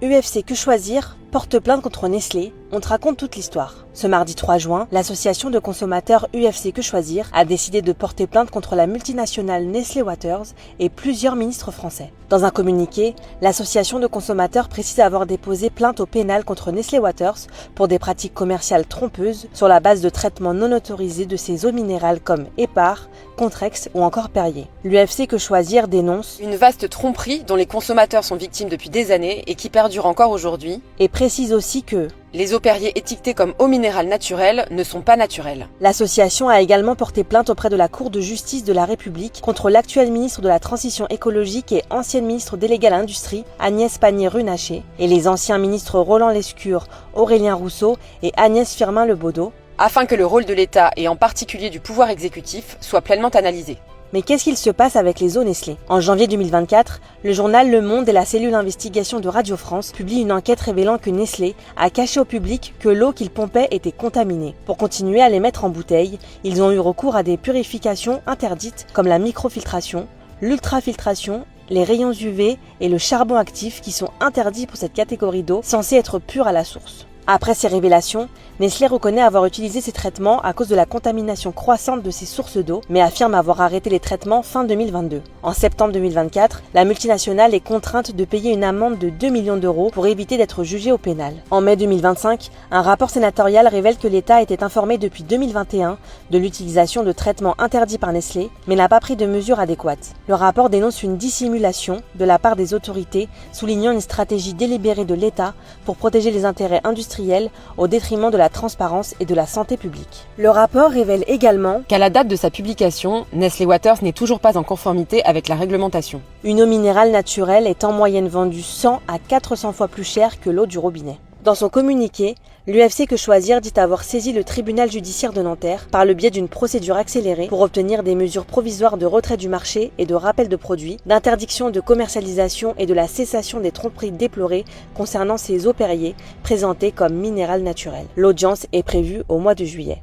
UFC Que Choisir porte plainte contre Nestlé, on te raconte toute l'histoire. Ce mardi 3 juin, l'association de consommateurs UFC Que Choisir a décidé de porter plainte contre la multinationale Nestlé Waters et plusieurs ministres français. Dans un communiqué, l'association de consommateurs précise avoir déposé plainte au pénal contre Nestlé Waters pour des pratiques commerciales trompeuses sur la base de traitements non autorisés de ces eaux minérales comme Hépar, Contrex ou encore Perrier. L'UFC Que Choisir dénonce une vaste tromperie dont les consommateurs sont victimes depuis des années et qui perdure encore aujourd'hui, et précise aussi que les eaux Perrier étiquetées comme eau minérale naturelle ne sont pas naturelles. L'association a également porté plainte auprès de la Cour de justice de la République contre l'actuel ministre de la Transition écologique et ancienne ministre déléguée à l'Industrie, Agnès Pannier-Runacher, et les anciens ministres Roland Lescure, Aurélien Rousseau et Agnès Firmin-Lebaudot, afin que le rôle de l'État et en particulier du pouvoir exécutif soit pleinement analysé. Mais qu'est-ce qu'il se passe avec les eaux Nestlé ? En janvier 2024, le journal Le Monde et la cellule d'investigation de Radio France publient une enquête révélant que Nestlé a caché au public que l'eau qu'ils pompaient était contaminée. Pour continuer à les mettre en bouteille, ils ont eu recours à des purifications interdites comme la microfiltration, l'ultrafiltration, les rayons UV et le charbon actif qui sont interdits pour cette catégorie d'eau censée être pure à la source. Après ces révélations, Nestlé reconnaît avoir utilisé ces traitements à cause de la contamination croissante de ses sources d'eau, mais affirme avoir arrêté les traitements fin 2022. En septembre 2024, la multinationale est contrainte de payer une amende de 2 millions d'euros pour éviter d'être jugée au pénal. En mai 2025, un rapport sénatorial révèle que l'État était informé depuis 2021 de l'utilisation de traitements interdits par Nestlé, mais n'a pas pris de mesures adéquates. Le rapport dénonce une dissimulation de la part des autorités, soulignant une stratégie délibérée de l'État pour protéger les intérêts industriels au détriment de la transparence et de la santé publique. Le rapport révèle également qu'à la date de sa publication, Nestlé Waters n'est toujours pas en conformité avec la réglementation. Une eau minérale naturelle est en moyenne vendue 100 à 400 fois plus chère que l'eau du robinet. Dans son communiqué, l'UFC Que Choisir dit avoir saisi le tribunal judiciaire de Nanterre par le biais d'une procédure accélérée pour obtenir des mesures provisoires de retrait du marché et de rappel de produits, d'interdiction de commercialisation et de la cessation des tromperies déplorées concernant ces eaux Perrier présentées comme minérales naturelles. L'audience est prévue au mois de juillet.